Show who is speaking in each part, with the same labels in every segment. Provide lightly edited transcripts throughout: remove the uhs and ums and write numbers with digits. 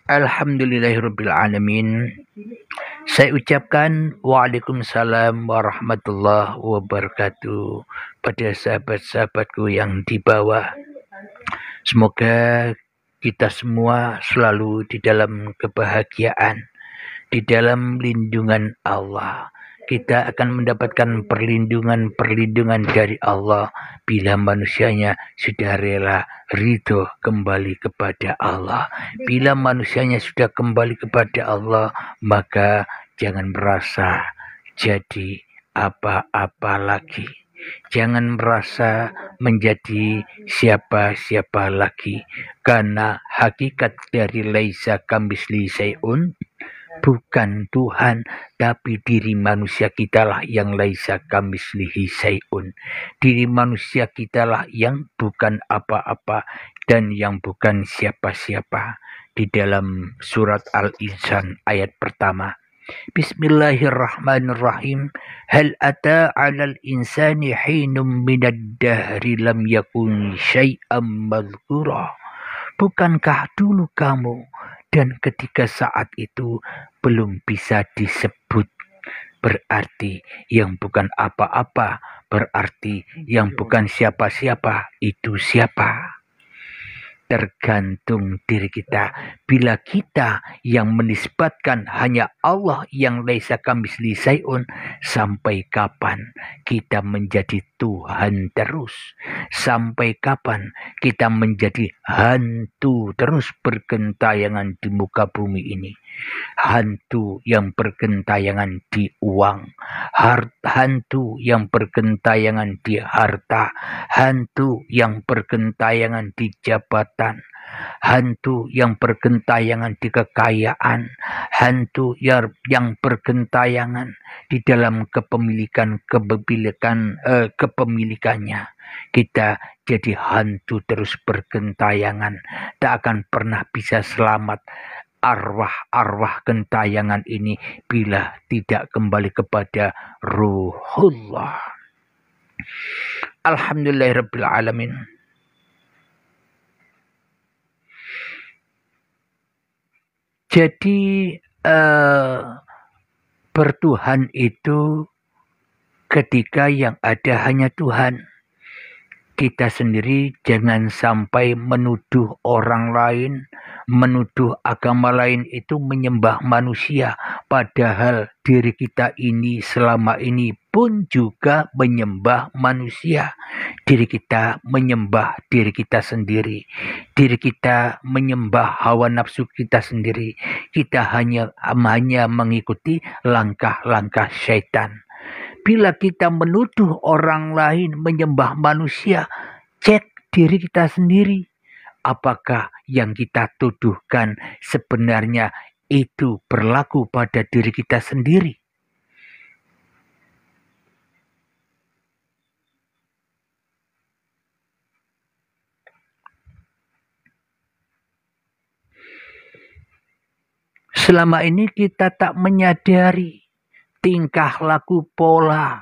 Speaker 1: Alhamdulillahirabbil alamin. Saya ucapkan Waalaikumsalam warahmatullahi wabarakatuh pada sahabat-sahabatku yang di bawah. Semoga kita semua selalu di dalam kebahagiaan, di dalam lindungan Allah. Kita akan mendapatkan perlindungan dari Allah bila manusianya sudah rela ridho kembali kepada Allah. Bila manusianya sudah kembali kepada Allah, maka jangan merasa jadi apa-apa lagi. Jangan merasa menjadi siapa-siapa lagi, karena hakikat dari laisa kamisli syai'un bukan Tuhan, tapi diri manusia kitalah yang laisa kamislihi syai'un. Diri manusia kitalah yang bukan apa-apa dan yang bukan siapa-siapa. Di dalam surat Al-Insan ayat pertama. Bismillahirrahmanirrahim. Hal ata 'alal insani hinum minad dahri lam yakun syai'am madhkura. Bukankah dulu kamu dan ketika saat itu belum bisa disebut, berarti yang bukan apa-apa, berarti yang bukan siapa-siapa itu siapa? Tergantung diri kita. Bila kita yang menisbatkan hanya Allah yang laisa kamisli syai'un, sampai kapan kita menjadi Tuhan terus? Sampai kapan kita menjadi hantu terus bergentayangan di muka bumi ini? Hantu yang bergentayangan di uang, hantu yang bergentayangan di harta, hantu yang bergentayangan di jabatan, hantu yang bergentayangan di kekayaan, hantu yang bergentayangan di dalam kepemilikannya. Kita jadi hantu terus bergentayangan, tak akan pernah bisa selamat arwah-arwah gentayangan ini bila tidak kembali kepada ruhullah. Alhamdulillahirabbil alamin. Jadi bertuhan itu ketika yang ada hanya Tuhan. Kita sendiri jangan sampai menuduh orang lain, menuduh agama lain itu menyembah manusia. Padahal diri kita ini selama ini pun juga menyembah manusia. Diri kita menyembah diri kita sendiri. Diri kita menyembah hawa nafsu kita sendiri. Kita hanya mengikuti langkah-langkah syaitan. Bila kita menuduh orang lain menyembah manusia, cek diri kita sendiri. Apakah yang kita tuduhkan sebenarnya itu berlaku pada diri kita sendiri? Selama ini kita tak menyadari tingkah laku pola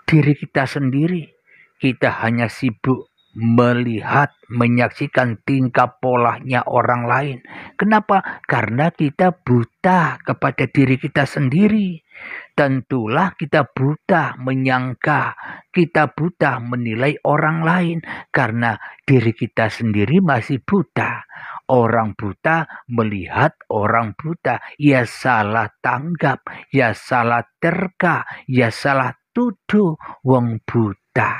Speaker 1: diri kita sendiri. Kita hanya sibuk melihat, menyaksikan tingkah polanya orang lain. Kenapa? Karena kita buta kepada diri kita sendiri. Tentulah kita buta menyangka, kita buta menilai orang lain karena diri kita sendiri masih buta. Orang buta melihat orang buta, ya salah tanggap, ya salah terka, ya salah tuduh wong buta.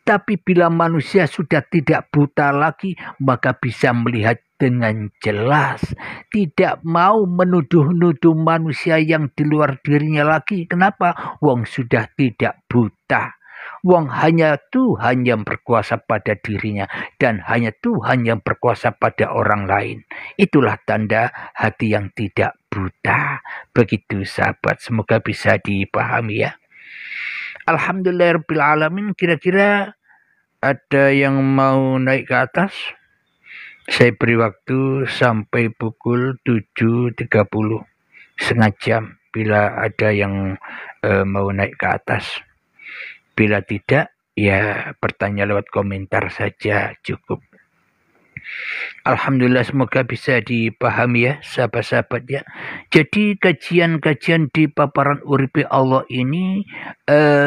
Speaker 1: Tapi bila manusia sudah tidak buta lagi, maka bisa melihat dengan jelas. Tidak mau menuduh-nuduh manusia yang di luar dirinya lagi. Kenapa? Wong sudah tidak buta. Wong hanya Tuhan yang berkuasa pada dirinya dan hanya Tuhan yang berkuasa pada orang lain. Itulah tanda hati yang tidak buta. Begitu sahabat, semoga bisa dipahami ya. Alhamdulillahirabbil alamin. Kira-kira ada yang mau naik ke atas? Saya beri waktu sampai pukul 7.30, setengah jam bila ada yang mau naik ke atas. Bila tidak, ya bertanya lewat komentar saja cukup. Alhamdulillah, semoga bisa dipahami ya sahabat-sahabat ya. Jadi kajian-kajian di paparan uripe Allah ini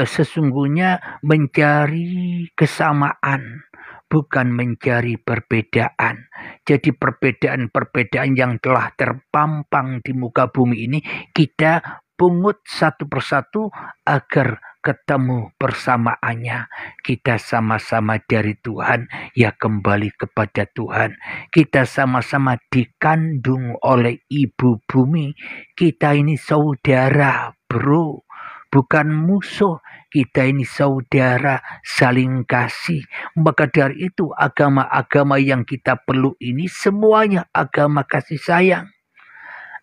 Speaker 1: sesungguhnya mencari kesamaan, bukan mencari perbedaan. Jadi perbedaan-perbedaan yang telah terpampang di muka bumi ini kita pungut satu persatu agar ketemu persamaannya. Kita sama-sama dari Tuhan, ya kembali kepada Tuhan. Kita sama-sama dikandung oleh ibu bumi. Kita ini saudara, bro, bukan musuh. Kita ini saudara, saling kasih. Maka dari itu agama-agama yang kita perlu ini semuanya agama kasih sayang.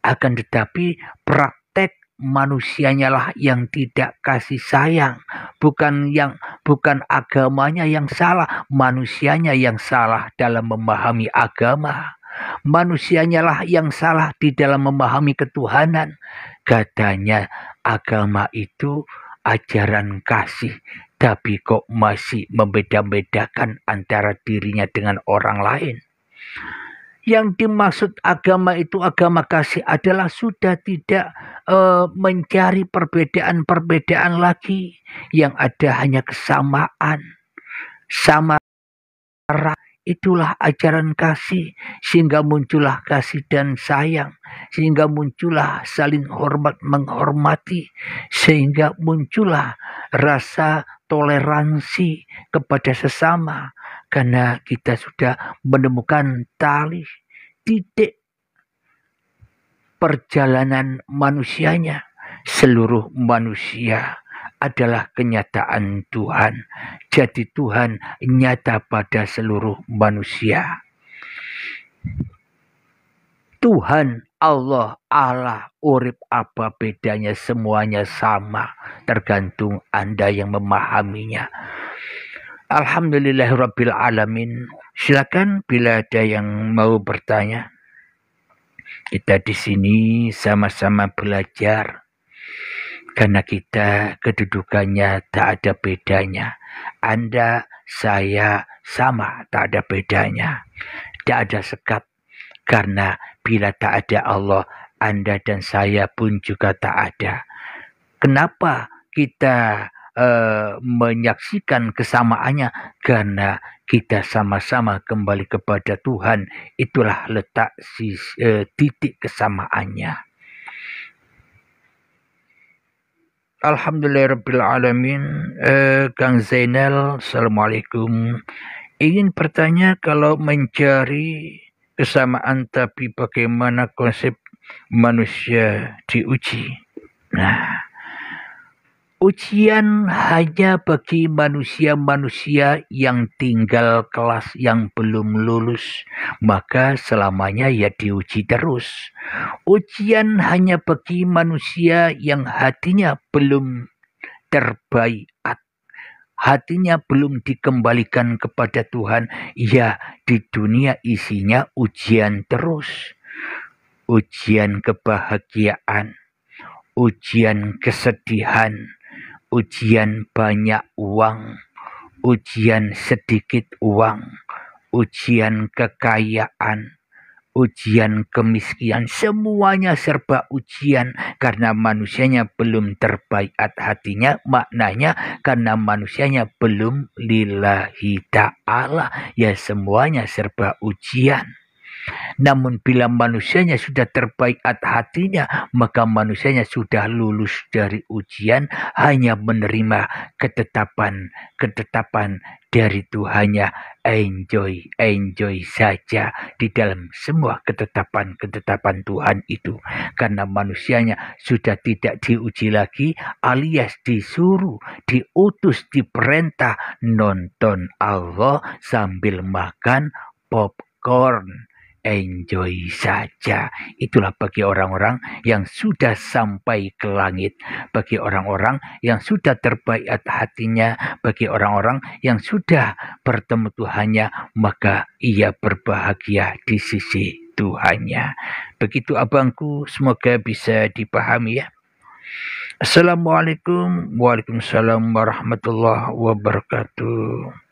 Speaker 1: Akan tetapi praktek manusianya lah yang tidak kasih sayang, bukan agamanya yang salah, manusianya yang salah dalam memahami agama. Manusianya lah yang salah di dalam memahami ketuhanan. Katanya agama itu ajaran kasih, tapi kok masih membeda-bedakan antara dirinya dengan orang lain. Yang dimaksud agama itu agama kasih adalah sudah tidak mencari perbedaan-perbedaan lagi. Yang ada hanya kesamaan. Sama itulah ajaran kasih. Sehingga muncullah kasih dan sayang. Sehingga muncullah saling hormat menghormati. Sehingga muncullah rasa toleransi kepada sesama. Karena kita sudah menemukan tali titik perjalanan manusianya. Seluruh manusia adalah kenyataan Tuhan. Jadi Tuhan nyata pada seluruh manusia. Tuhan, Allah, urip apa bedanya, semuanya sama. Tergantung Anda yang memahaminya. Alhamdulillahirabbil alamin. Silakan bila ada yang mau bertanya. Kita di sini sama-sama belajar. Karena kita kedudukannya tak ada bedanya. Anda, saya sama, tak ada bedanya. Tak ada sekat. Karena bila tak ada Allah, Anda dan saya pun juga tak ada. Kenapa kita menyaksikan kesamaannya? Karena kita sama-sama kembali kepada Tuhan. Itulah letak titik kesamaannya. Alhamdulillahirrabbilalamin. Kang Zainal, Assalamualaikum. Ingin bertanya, kalau mencari kesamaan tapi bagaimana konsep manusia diuji? Nah, ujian hanya bagi manusia-manusia yang tinggal kelas yang belum lulus, maka selamanya ya diuji terus. Ujian hanya bagi manusia yang hatinya belum terbaiat, hatinya belum dikembalikan kepada Tuhan, ya di dunia isinya ujian terus. Ujian kebahagiaan, ujian kesedihan, ujian banyak uang, ujian sedikit uang, ujian kekayaan, ujian kemiskinan, semuanya serba ujian karena manusianya belum terbaiat hatinya, maknanya karena manusianya belum lillahi ta'ala, ya semuanya serba ujian. Namun bila manusianya sudah terbaiat hatinya, maka manusianya sudah lulus dari ujian, hanya menerima ketetapan dari Tuhannya. Enjoy saja di dalam semua ketetapan Tuhan itu. Karena manusianya sudah tidak diuji lagi, alias disuruh, diutus, diperintah nonton Allah sambil makan popcorn. Enjoy saja. Itulah bagi orang-orang yang sudah sampai ke langit, bagi orang-orang yang sudah terbaiat hatinya, bagi orang-orang yang sudah bertemu Tuhannya, maka ia berbahagia di sisi Tuhannya. Begitu abangku, semoga bisa dipahami ya. Assalamualaikum. Waalaikumsalam warahmatullahi wabarakatuh.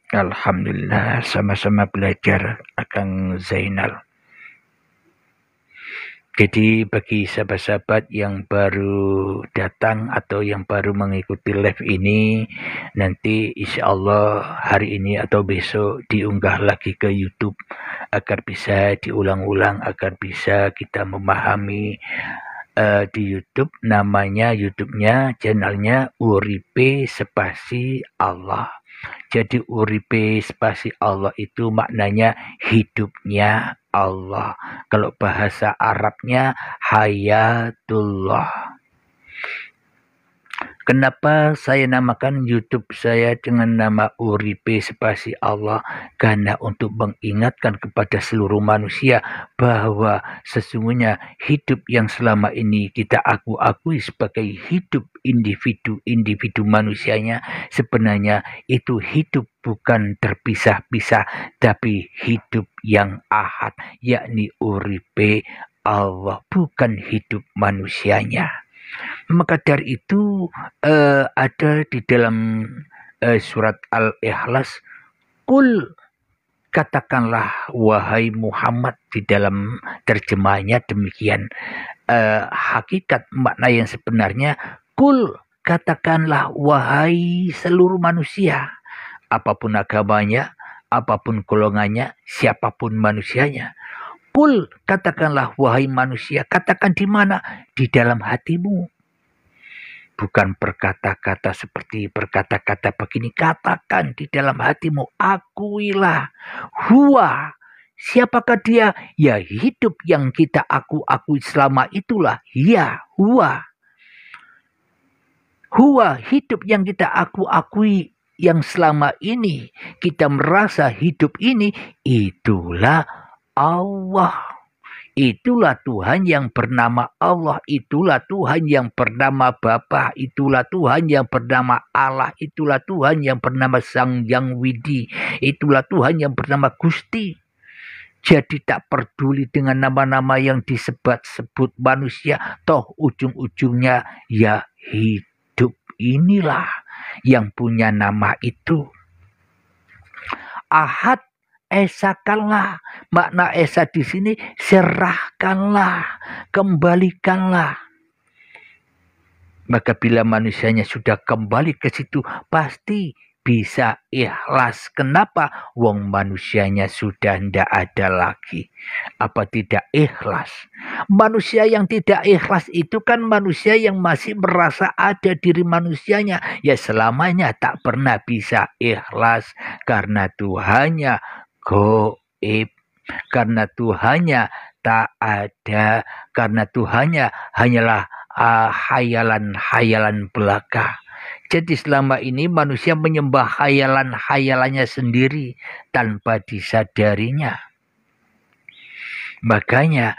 Speaker 1: Alhamdulillah, sama-sama belajar Akang Zainal. Jadi bagi sahabat-sahabat yang baru datang atau yang baru mengikuti live ini, nanti insya Allah hari ini atau besok diunggah lagi ke YouTube agar bisa diulang-ulang, agar bisa kita memahami di YouTube. Namanya YouTube-nya, channelnya Uripe Spasi Allah. Jadi Uripe Spasi Allah itu maknanya hidupnya Allah. Kalau bahasa Arabnya Hayatullah. Kenapa saya namakan YouTube saya dengan nama Uripe Spasi Allah? Karena untuk mengingatkan kepada seluruh manusia bahwa sesungguhnya hidup yang selama ini kita akui sebagai hidup individu manusianya, sebenarnya itu hidup bukan terpisah-pisah, tapi hidup yang ahad, yakni Uripe Allah, bukan hidup manusianya. Maka dari itu ada di dalam surat Al-Ikhlas, Kul, katakanlah wahai Muhammad, di dalam terjemahnya demikian. Hakikat makna yang sebenarnya, Kul, katakanlah wahai seluruh manusia, apapun agamanya, apapun golongannya, siapapun manusianya. Kul, katakanlah wahai manusia, katakan di mana? Di dalam hatimu. Bukan berkata-kata seperti berkata-kata begini. Katakan di dalam hatimu, akuilah. Huwa, siapakah dia? Ya hidup yang kita akui selama itulah. Ya, huwa. Huwa, hidup yang kita akui yang selama ini kita merasa hidup ini, itulah Allah. Itulah Tuhan yang bernama Allah, itulah Tuhan yang bernama Bapa, itulah Tuhan yang bernama Allah, itulah Tuhan yang bernama Sang Yang Widi, itulah Tuhan yang bernama Gusti. Jadi tak peduli dengan nama-nama yang disebut-sebut manusia, toh ujung-ujungnya ya hidup inilah yang punya nama itu. Ahad, esakanlah. Makna esa di sini serahkanlah, kembalikanlah. Maka bila manusianya sudah kembali ke situ, pasti bisa ikhlas. Kenapa? Wong manusianya sudah tidak ada lagi. Apa tidak ikhlas? Manusia yang tidak ikhlas itu kan manusia yang masih merasa ada diri manusianya. Ya selamanya tak pernah bisa ikhlas. Karena Tuhannya goib. Karena Tuhannya tak ada. Karena Tuhannya hanyalah hayalan-hayalan belaka. Jadi selama ini manusia menyembah hayalan-hayalannya sendiri tanpa disadarinya. Makanya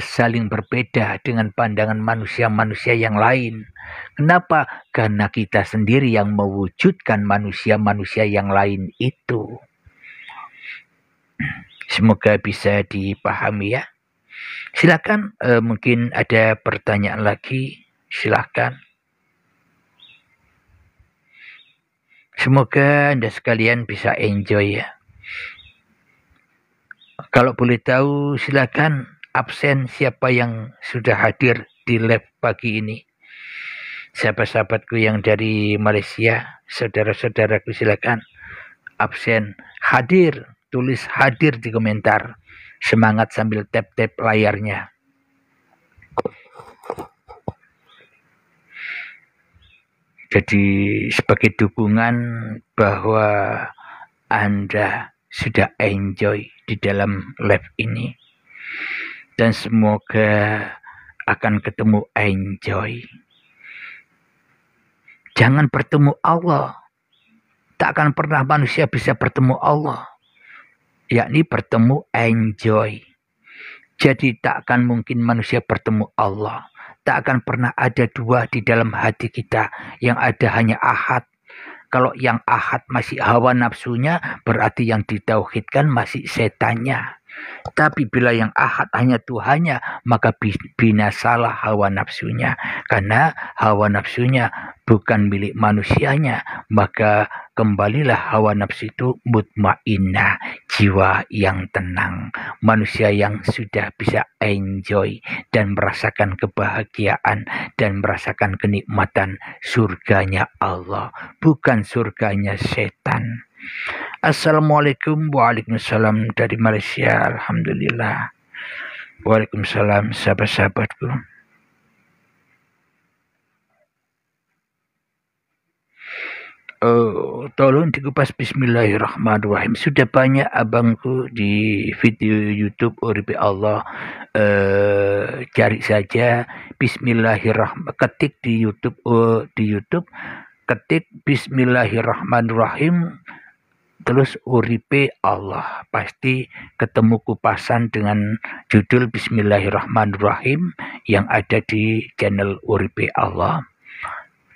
Speaker 1: saling berbeda dengan pandangan manusia-manusia yang lain. Kenapa? Karena kita sendiri yang mewujudkan manusia-manusia yang lain itu. Semoga bisa dipahami ya. Silakan, mungkin ada pertanyaan lagi, silakan. Semoga Anda sekalian bisa enjoy ya. Kalau boleh tahu silakan absen siapa yang sudah hadir di live pagi ini. Sahabat-sahabatku yang dari Malaysia, saudara-saudaraku silakan absen, hadir, tulis hadir di komentar. Semangat sambil tap-tap layarnya. Jadi sebagai dukungan bahwa Anda sudah enjoy di dalam live ini. Dan semoga akan ketemu enjoy. Jangan bertemu Allah. Tak akan pernah manusia bisa bertemu Allah. Yakni bertemu enjoy. Jadi tak akan mungkin manusia bertemu Allah. Tak akan pernah ada dua di dalam hati kita. Yang ada hanya ahad. Kalau yang ahad masih hawa nafsunya, berarti yang ditauhidkan masih setannya. Tapi bila yang ahad hanya Tuhannya, maka binasalah hawa nafsunya. Karena hawa nafsunya bukan milik manusianya, maka kembalilah hawa nafsu itu mutmainnah, jiwa yang tenang, manusia yang sudah bisa enjoy dan merasakan kebahagiaan dan merasakan kenikmatan surganya Allah, bukan surganya setan. Assalamualaikum. Waalaikumsalam dari Malaysia. Alhamdulillah. Waalaikumsalam sahabat-sahabatku. Tolong dikupas. Bismillahirrahmanirrahim. Sudah banyak abangku di video YouTube Uripi Allah. Cari saja Bismillahirrahmanirrahim. Ketik di YouTube, ketik Bismillahirrahmanirrahim. Terus Uripi Allah, pasti ketemu kupasan dengan judul Bismillahirrahmanirrahim yang ada di channel Uripi Allah.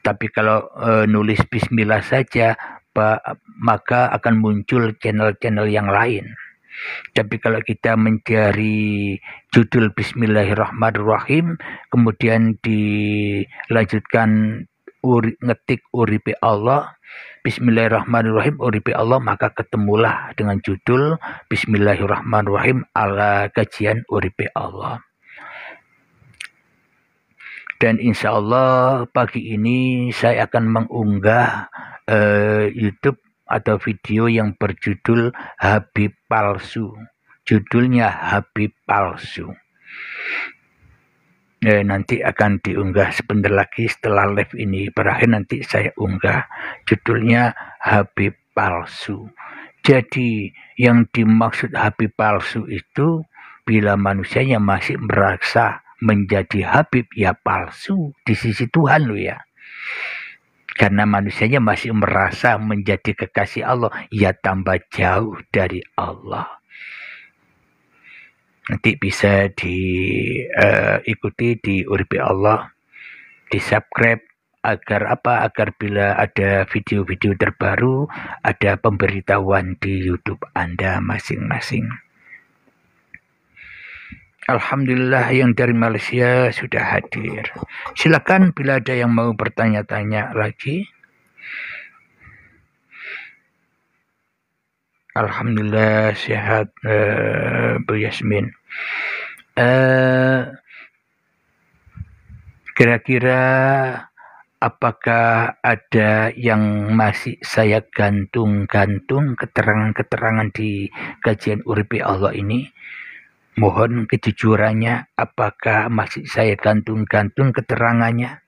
Speaker 1: Tapi kalau nulis Bismillah saja, maka akan muncul channel-channel yang lain. Tapi kalau kita mencari judul Bismillahirrahmanirrahim, kemudian dilanjutkan ngetik Uripi Allah, Bismillahirrahmanirrahim, Uripi Allah, maka ketemulah dengan judul Bismillahirrahmanirrahim ala kajian Uripi Allah. Dan insya Allah pagi ini saya akan mengunggah YouTube atau video yang berjudul Habib Palsu. Judulnya Habib Palsu. Nanti akan diunggah sebentar lagi setelah live ini berakhir, nanti saya unggah. Judulnya Habib Palsu. Jadi yang dimaksud Habib Palsu itu bila manusianya masih merasa menjadi Habib, ya palsu di sisi Tuhan loh ya. Karena manusianya masih merasa menjadi kekasih Allah, ya tambah jauh dari Allah. Nanti bisa diikuti di Uripi Allah, di subscribe agar apa? Agar bila ada video-video terbaru, ada pemberitahuan di YouTube Anda masing-masing. Alhamdulillah yang dari Malaysia sudah hadir. Silakan bila ada yang mau bertanya-tanya lagi. Alhamdulillah sehat Bu Yasmin. Kira-kira apakah ada yang masih saya gantung-gantung keterangan-keterangan di kajian Uripi Allah ini? Mohon kejujurannya, apakah masih saya gantung-gantung keterangannya?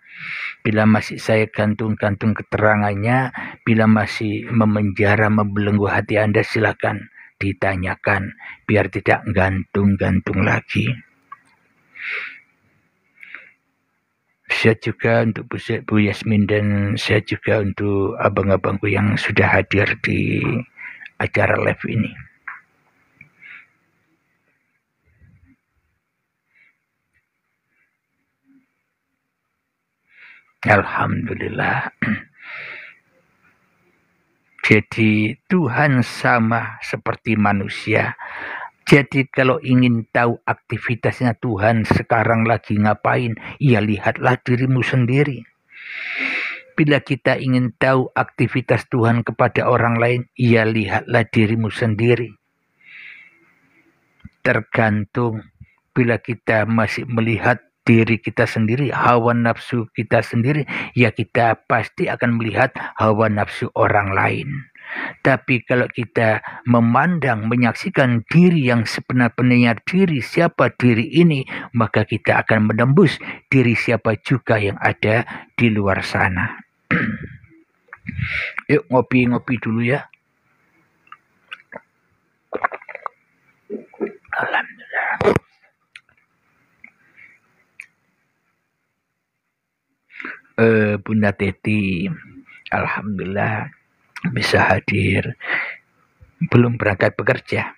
Speaker 1: Bila masih saya gantung-gantung keterangannya, bila masih memenjara, membelenggu hati Anda, silakan ditanyakan, biar tidak gantung-gantung lagi. Saya juga untuk Bu Yasmin dan saya juga untuk abang-abangku yang sudah hadir di acara live ini. Alhamdulillah. Jadi Tuhan sama seperti manusia. Jadi kalau ingin tahu aktivitasnya Tuhan sekarang lagi ngapain, ya lihatlah dirimu sendiri. Bila kita ingin tahu aktivitas Tuhan kepada orang lain, ya lihatlah dirimu sendiri. Tergantung bila kita masih melihat diri kita sendiri, hawa nafsu kita sendiri, ya kita pasti akan melihat hawa nafsu orang lain. Tapi kalau kita memandang, menyaksikan diri yang sebenar-benarnya diri, siapa diri ini, maka kita akan menembus diri siapa juga yang ada di luar sana. Yuk ngopi-ngopi dulu ya. Alhamdulillah. Bunda Teti, alhamdulillah bisa hadir. Belum berangkat bekerja.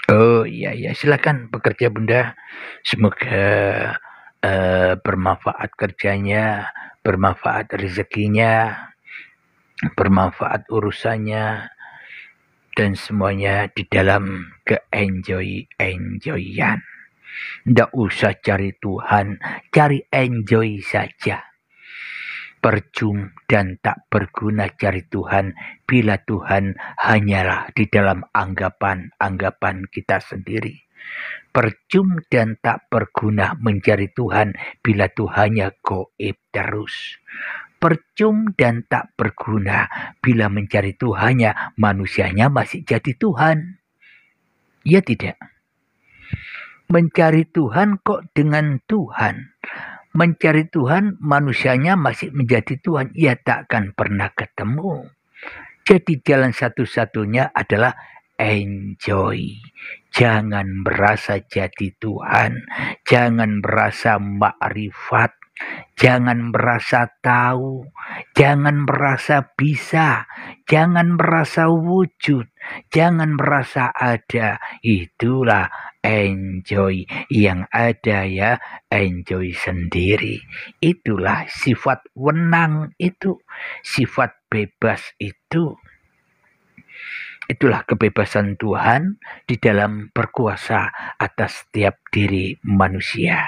Speaker 1: Oh iya, silakan bekerja Bunda. Semoga bermanfaat kerjanya, bermanfaat rezekinya, bermanfaat urusannya, dan semuanya di dalam ke-enjoy-enjoyan. Nggak usah cari Tuhan, cari enjoy saja. Percuma dan tak berguna cari Tuhan bila Tuhan hanyalah di dalam anggapan-anggapan kita sendiri. Percuma dan tak berguna mencari Tuhan bila Tuhannya goib terus. Percuma dan tak berguna bila mencari Tuhannya manusianya masih jadi Tuhan. Ya tidak? Mencari Tuhan kok dengan Tuhan. Mencari Tuhan manusianya masih menjadi Tuhan. Ya takkan pernah ketemu. Jadi jalan satu-satunya adalah enjoy. Jangan merasa jadi Tuhan. Jangan merasa makrifat. Jangan merasa tahu. Jangan merasa bisa. Jangan merasa wujud. Jangan merasa ada. Itulah enjoy. Yang ada ya enjoy sendiri. Itulah sifat wenang itu. Sifat bebas itu. Itulah kebebasan Tuhan di dalam berkuasa atas setiap diri manusia.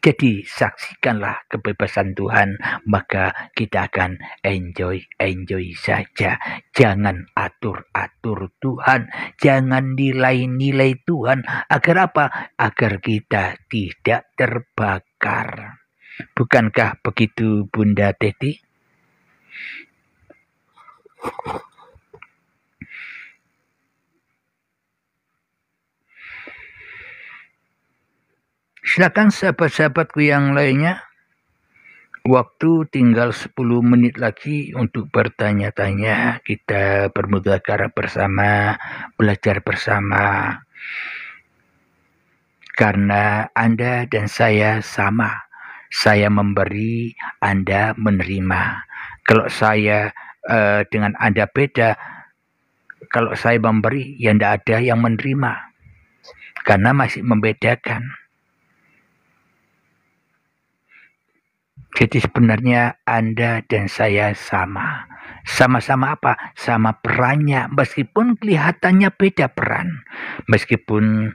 Speaker 1: Jadi saksikanlah kebebasan Tuhan, maka kita akan enjoy saja. Jangan atur-atur Tuhan, jangan nilai-nilai Tuhan. Agar apa? Agar kita tidak terbakar. Bukankah begitu Bunda Teti? Silakan sahabat-sahabatku yang lainnya. Waktu tinggal 10 menit lagi untuk bertanya-tanya. Kita bermudzakarah bersama, belajar bersama. Karena Anda dan saya sama. Saya memberi, Anda menerima. Kalau saya dengan Anda beda, kalau saya memberi, ya tidak ada yang menerima. Karena masih membedakan. Jadi sebenarnya Anda dan saya sama. Sama-sama apa? Sama perannya. Meskipun kelihatannya beda peran. Meskipun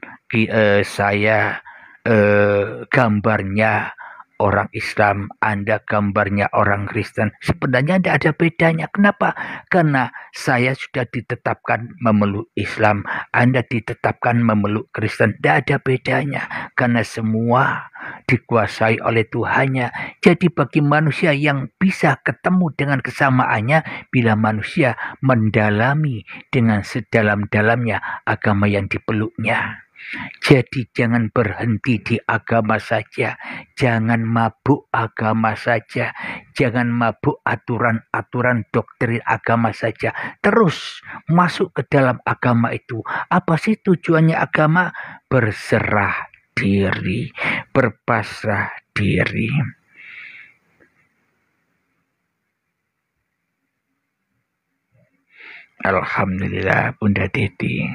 Speaker 1: saya gambarnya orang Islam, Anda gambarnya orang Kristen. Sebenarnya tidak ada bedanya. Kenapa? Karena saya sudah ditetapkan memeluk Islam, Anda ditetapkan memeluk Kristen. Tidak ada bedanya. Karena semua dikuasai oleh Tuhannya. Jadi bagi manusia yang bisa ketemu dengan kesamaannya bila manusia mendalami dengan sedalam-dalamnya agama yang dipeluknya. Jadi jangan berhenti di agama saja. Jangan mabuk agama saja. Jangan mabuk aturan-aturan doktrin agama saja. Terus masuk ke dalam agama itu. Apa sih tujuannya agama? Berserah diri, berpasrah diri. Alhamdulillah Bunda Teti.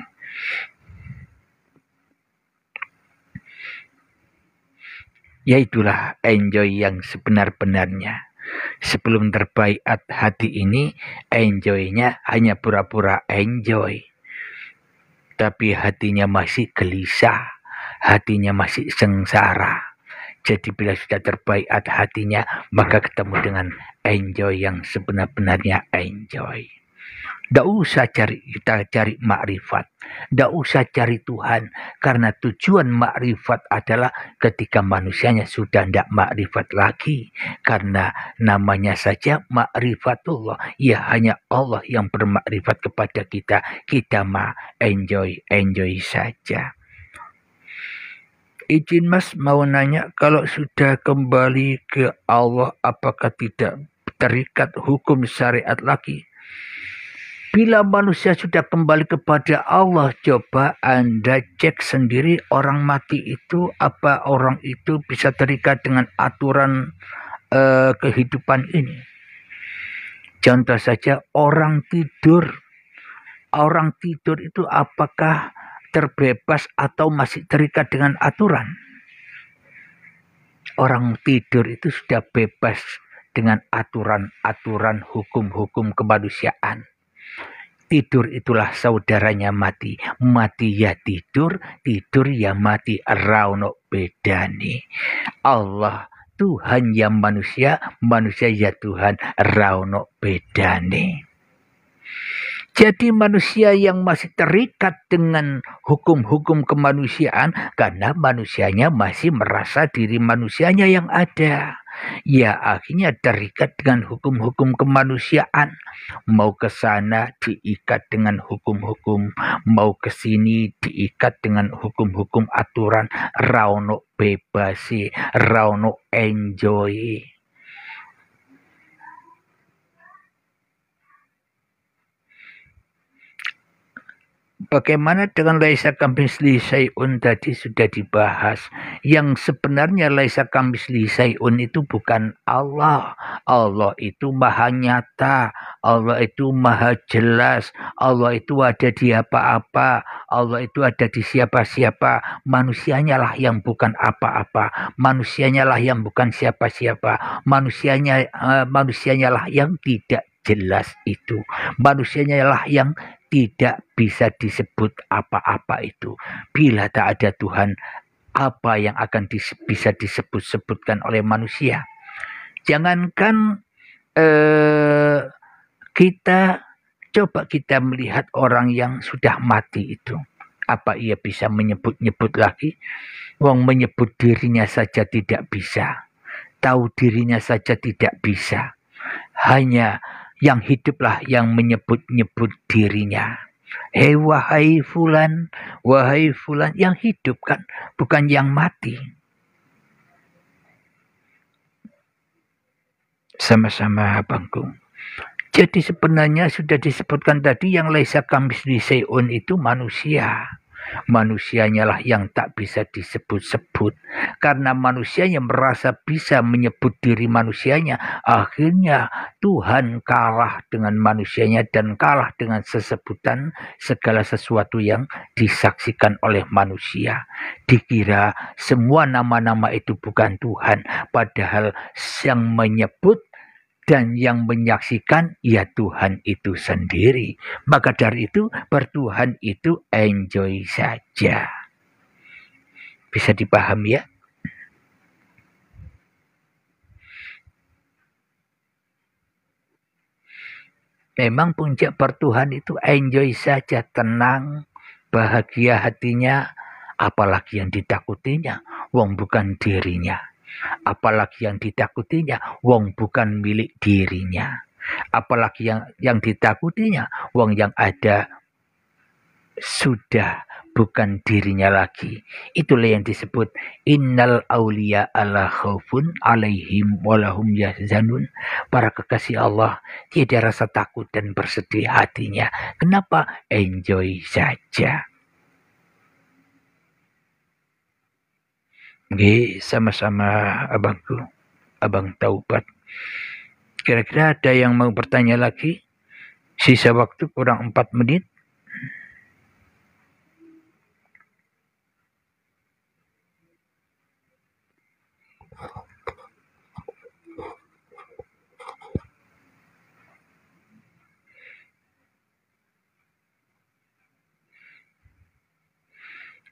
Speaker 1: Ya itulah enjoy yang sebenar-benarnya. Sebelum terbaiat hati ini, enjoynya hanya pura-pura enjoy. Tapi hatinya masih gelisah. Hatinya masih sengsara. Jadi bila sudah terbaiat hatinya, maka ketemu dengan enjoy yang sebenar-benarnya enjoy. Tidak usah kita cari makrifat. Tidak usah cari Tuhan. Karena tujuan makrifat adalah ketika manusianya sudah tidak makrifat lagi. Karena namanya saja makrifatullah. Ya hanya Allah yang bermakrifat kepada kita. Kita enjoy saja. Izin Mas mau nanya, kalau sudah kembali ke Allah, apakah tidak terikat hukum syariat lagi? Bila manusia sudah kembali kepada Allah, coba Anda cek sendiri orang mati itu, apa orang itu bisa terikat dengan aturan kehidupan ini. Contoh saja orang tidur. Orang tidur itu apakah terbebas atau masih terikat dengan aturan? Orang tidur itu sudah bebas dengan aturan-aturan hukum-hukum kemanusiaan. Tidur itulah saudaranya mati. Mati ya tidur, tidur ya mati. Rauno bedane. Allah Tuhan ya manusia, manusia ya Tuhan, ra ono bedane. Jadi manusia yang masih terikat dengan hukum-hukum kemanusiaan karena manusianya masih merasa diri manusianya yang ada. Ya akhirnya terikat dengan hukum-hukum kemanusiaan. Mau ke sana diikat dengan hukum-hukum, mau ke sini diikat dengan hukum-hukum aturan, ra ono bebasi, ra ono enjoy. Bagaimana dengan laisa kamitslihi syai'un tadi sudah dibahas. Yang sebenarnya laisa kamitslihi syai'un itu bukan Allah. Allah itu maha nyata. Allah itu maha jelas. Allah itu ada di apa-apa. Allah itu ada di siapa-siapa. Manusianya lah yang bukan apa-apa. Manusianya lah yang bukan siapa-siapa. Manusianya lah yang tidak jelas itu. Manusianya lah yang tidak bisa disebut apa-apa itu. Bila tak ada Tuhan, apa yang akan bisa disebut-sebutkan oleh manusia? Jangankan coba kita melihat orang yang sudah mati itu. Apa ia bisa menyebut-nyebut lagi? Wong menyebut dirinya saja tidak bisa. Tahu dirinya saja tidak bisa. Hanya yang hiduplah yang menyebut-nyebut dirinya. Hei wahai fulan, yang hidup kan, bukan yang mati. Sama-sama abangku. Jadi sebenarnya sudah disebutkan tadi yang laisa kamitslihi syai'un itu manusia. Manusianya lah yang tak bisa disebut-sebut. Karena manusianya merasa bisa menyebut diri manusianya. Akhirnya Tuhan kalah dengan manusianya dan kalah dengan sesebutan segala sesuatu yang disaksikan oleh manusia. Dikira semua nama-nama itu bukan Tuhan. Padahal yang menyebut dan yang menyaksikan ya Tuhan itu sendiri. Maka dari itu bertuhan itu enjoy saja. Bisa dipahami ya? Memang puncak bertuhan itu enjoy saja, tenang, bahagia hatinya, apalagi yang ditakutinya, wong bukan dirinya. Apalagi yang ditakutinya, wong bukan milik dirinya. Apalagi yang ditakutinya, wong yang ada sudah bukan dirinya lagi. Itulah yang disebut innal auliya ala khaufun alaihim walahum yahzanun. Para kekasih Allah tiada rasa takut dan bersedih hatinya. Kenapa? Enjoy saja. Oke, sama-sama abangku, abang Taubat. Kira-kira ada yang mau bertanya lagi? Sisa waktu kurang 4 menit.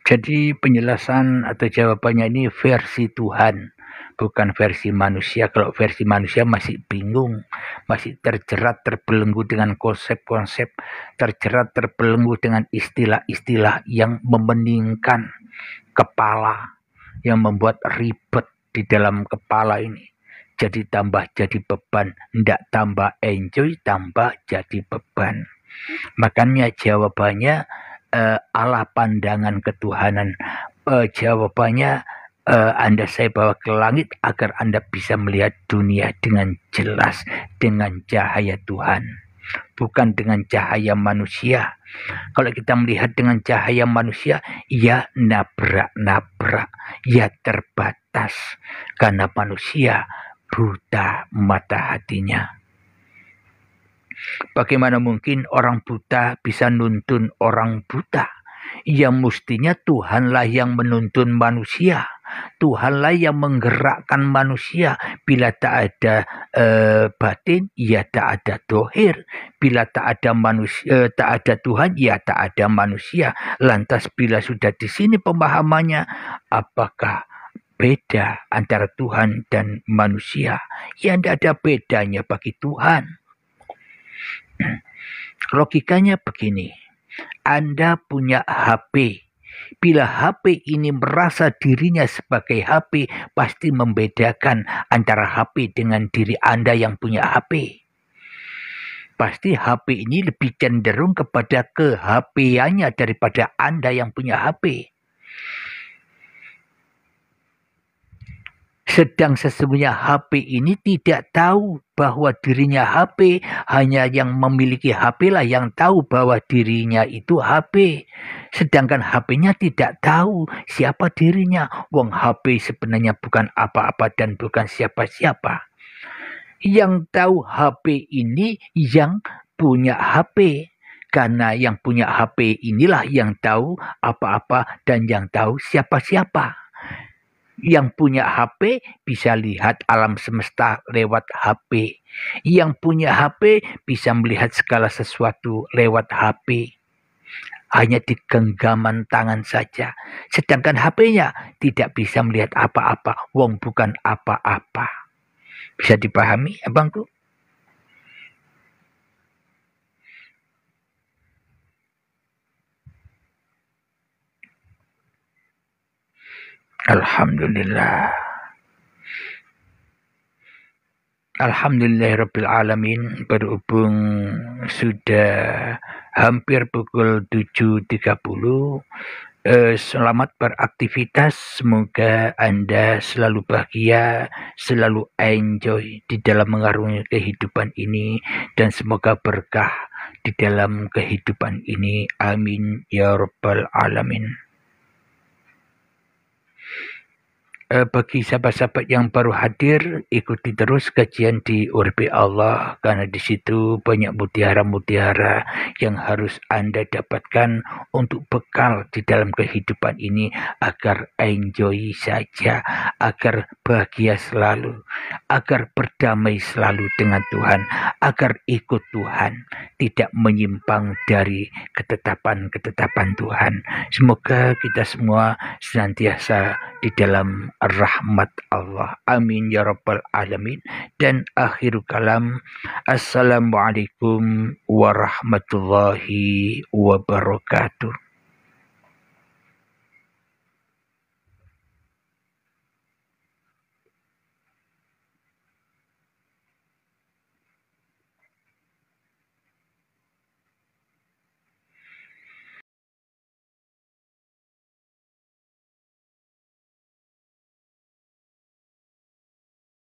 Speaker 1: Jadi penjelasan atau jawabannya ini versi Tuhan, bukan versi manusia. Kalau versi manusia masih bingung, masih terjerat, terbelenggu dengan konsep-konsep, terjerat, terbelenggu dengan istilah-istilah yang memeningkan kepala, yang membuat ribet di dalam kepala ini. Jadi tambah jadi beban, tidak tambah enjoy, tambah jadi beban. Makanya jawabannya ala pandangan ketuhanan. Jawabannya Anda saya bawa ke langit agar Anda bisa melihat dunia dengan jelas, dengan cahaya Tuhan, bukan dengan cahaya manusia. Kalau kita melihat dengan cahaya manusia, ya nabrak-nabrak, ya terbatas, karena manusia buta mata hatinya. Bagaimana mungkin orang buta bisa nuntun orang buta? Ya mestinya Tuhanlah yang menuntun manusia. Tuhanlah yang menggerakkan manusia. Bila tak ada batin, ya tak ada dohir. Bila tak ada manusia, tak ada Tuhan, ya tak ada manusia. Lantas bila sudah di sini pemahamannya, apakah beda antara Tuhan dan manusia. Ya tidak ada bedanya bagi Tuhan. Logikanya begini, Anda punya HP. Bila HP ini merasa dirinya sebagai HP, pasti membedakan antara HP dengan diri Anda yang punya HP. Pasti HP ini lebih cenderung kepada ke-HP-annya daripada Anda yang punya HP. Sedang sesungguhnya HP ini tidak tahu bahwa dirinya HP, hanya yang memiliki HP lah yang tahu bahwa dirinya itu HP. Sedangkan HP-nya tidak tahu siapa dirinya. Wong HP sebenarnya bukan apa-apa dan bukan siapa-siapa. Yang tahu HP ini yang punya HP. Karena yang punya HP inilah yang tahu apa-apa dan yang tahu siapa-siapa. Yang punya HP bisa lihat alam semesta lewat HP. Yang punya HP bisa melihat segala sesuatu lewat HP. Hanya di genggaman tangan saja. Sedangkan HP-nya tidak bisa melihat apa-apa. Wong bukan apa-apa. Bisa dipahami, abangku? Alhamdulillah. Alhamdulillahirabbil alamin, berhubung sudah hampir pukul 7.30. Selamat beraktivitas, semoga Anda selalu bahagia, selalu enjoy di dalam mengarungi kehidupan ini, dan semoga berkah di dalam kehidupan ini. Amin ya rabbal alamin. Bagi sahabat-sahabat yang baru hadir, ikuti terus kajian di Urbi Allah, karena di situ banyak mutiara-mutiara yang harus Anda dapatkan untuk bekal di dalam kehidupan ini, agar enjoy saja, agar bahagia selalu, agar berdamai selalu dengan Tuhan, agar ikut Tuhan, tidak menyimpang dari ketetapan-ketetapan Tuhan. Semoga kita semua senantiasa di dalam rahmat Allah. Amin ya rabbal alamin. Dan akhir kalam, assalamualaikum warahmatullahi wabarakatuh.